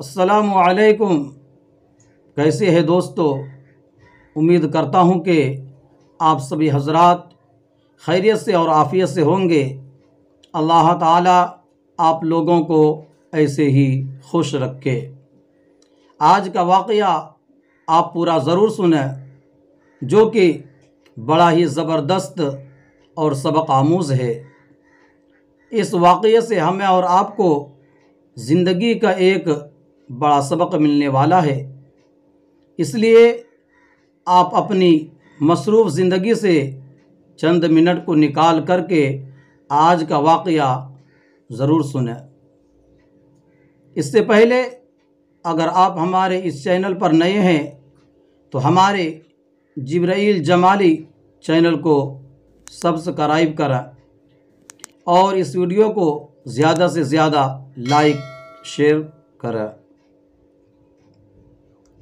السلام علیکم، کیسے ہیں دوستو؟ امید کرتا ہوں کہ آپ سبھی حضرات خیریت سے اور عافیت سے ہوں گے۔ اللہ تعالیٰ آپ لوگوں کو ایسے ہی خوش رکھے۔ آج کا واقعہ آپ پورا ضرور سنیں، جو کہ بڑا ہی زبردست اور سبق آموز ہے۔ اس واقعے سے ہمیں اور آپ کو زندگی کا ایک بڑا سبق ملنے والا ہے، اس لیے آپ اپنی مصروف زندگی سے چند منٹ کو نکال کر کے آج کا واقعہ ضرور سنیں۔ اس سے پہلے اگر آپ ہمارے اس چینل پر نئے ہیں تو ہمارے جبرائیل جمالی چینل کو سبسکرائب کریں اور اس ویڈیو کو زیادہ سے زیادہ لائک شیئر کریں۔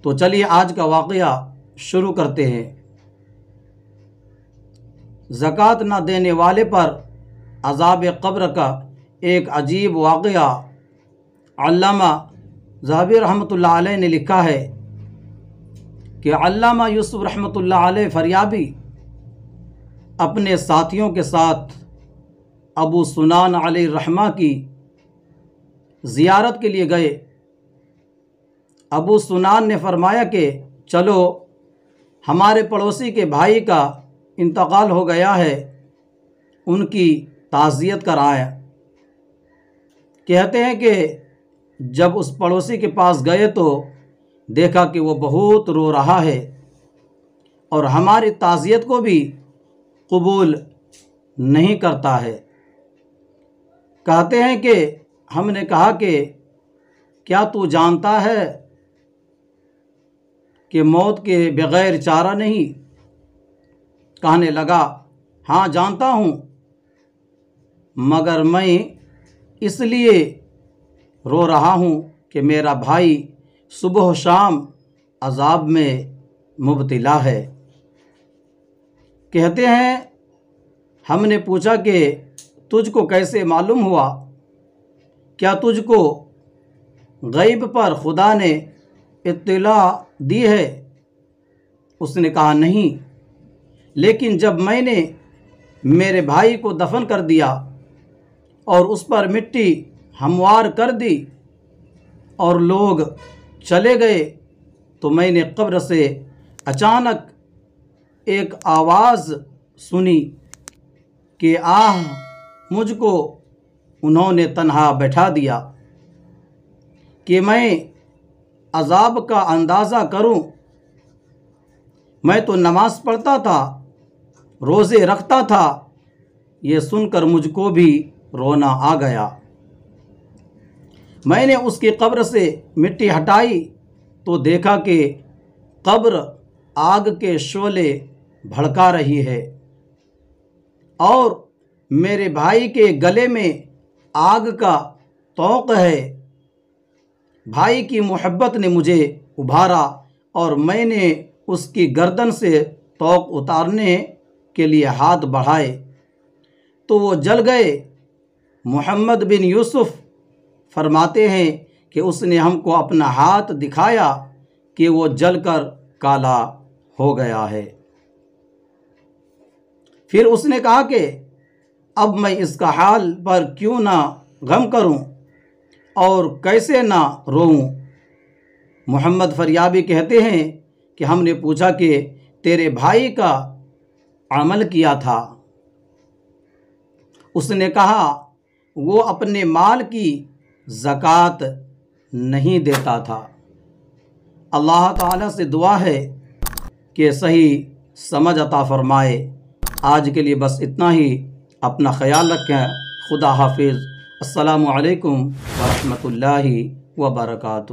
تو چلیے آج کا واقعہ شروع کرتے ہیں۔ زکوٰۃ نہ دینے والے پر عذاب قبر کا ایک عجیب واقعہ علامہ ذہبی رحمۃ اللہ علیہ نے لکھا ہے کہ علامہ یوسف رحمۃ اللہ علیہ فریابی اپنے ساتھیوں کے ساتھ ابو سنان علیہ الرحمہ کی زیارت کے لیے گئے۔ ابو سنان نے فرمایا کہ چلو ہمارے پڑوسی کے بھائی کا انتقال ہو گیا ہے، ان کی تعزیت کرائیں۔ کہتے ہیں کہ جب اس پڑوسی کے پاس گئے تو دیکھا کہ وہ بہت رو رہا ہے اور ہماری تعزیت کو بھی قبول نہیں کرتا ہے۔ کہتے ہیں کہ ہم نے کہا کہ کیا تو جانتا ہے کہ موت کے بغیر چارہ نہیں؟ کہنے لگا ہاں جانتا ہوں، مگر میں اس لیے رو رہا ہوں کہ میرا بھائی صبح و شام عذاب میں مبتلا ہے۔ کہتے ہیں ہم نے پوچھا کہ تجھ کو کیسے معلوم ہوا؟ کیا تجھ کو غیب پر خدا نے اطلاع دی ہے؟ اس نے کہا نہیں، لیکن جب میں نے میرے بھائی کو دفن کر دیا اور اس پر مٹی ہموار کر دی اور لوگ چلے گئے تو میں نے قبر سے اچانک ایک آواز سنی کہ آہ، مجھ کو انہوں نے تنہا بیٹھا دیا کہ میں عذاب کا اندازہ کروں۔ میں تو نماز پڑھتا تھا، روزے رکھتا تھا، یہ سن کر مجھ کو بھی رونا آ گیا۔ میں نے اس کی قبر سے مٹی ہٹائی تو دیکھا کہ قبر آگ کے شعلے بھڑکا رہی ہے اور میرے بھائی کے گلے میں آگ کا طوق ہے۔ بھائی کی محبت نے مجھے ابھارا اور میں نے اس کی گردن سے طوق اتارنے کے لیے ہاتھ بڑھائے تو وہ جل گئے۔ محمد بن یوسف فرماتے ہیں کہ اس نے ہم کو اپنا ہاتھ دکھایا کہ وہ جل کر کالا ہو گیا ہے۔ پھر اس نے کہا کہ اب میں اس کا حال پر کیوں نہ غم کروں اور کیسے نہ روؤں؟ محمد فریابی کہتے ہیں کہ ہم نے پوچھا کہ تیرے بھائی کا عمل کیا تھا؟ اس نے کہا وہ اپنے مال کی زکوٰۃ نہیں دیتا تھا۔ اللہ تعالیٰ سے دعا ہے کہ صحیح سمجھ عطا فرمائے۔ آج کے لیے بس اتنا ہی، اپنا خیال رکھیں۔ خدا حافظ۔ السلام علیکم ورحمۃ اللہ وبرکاتہ۔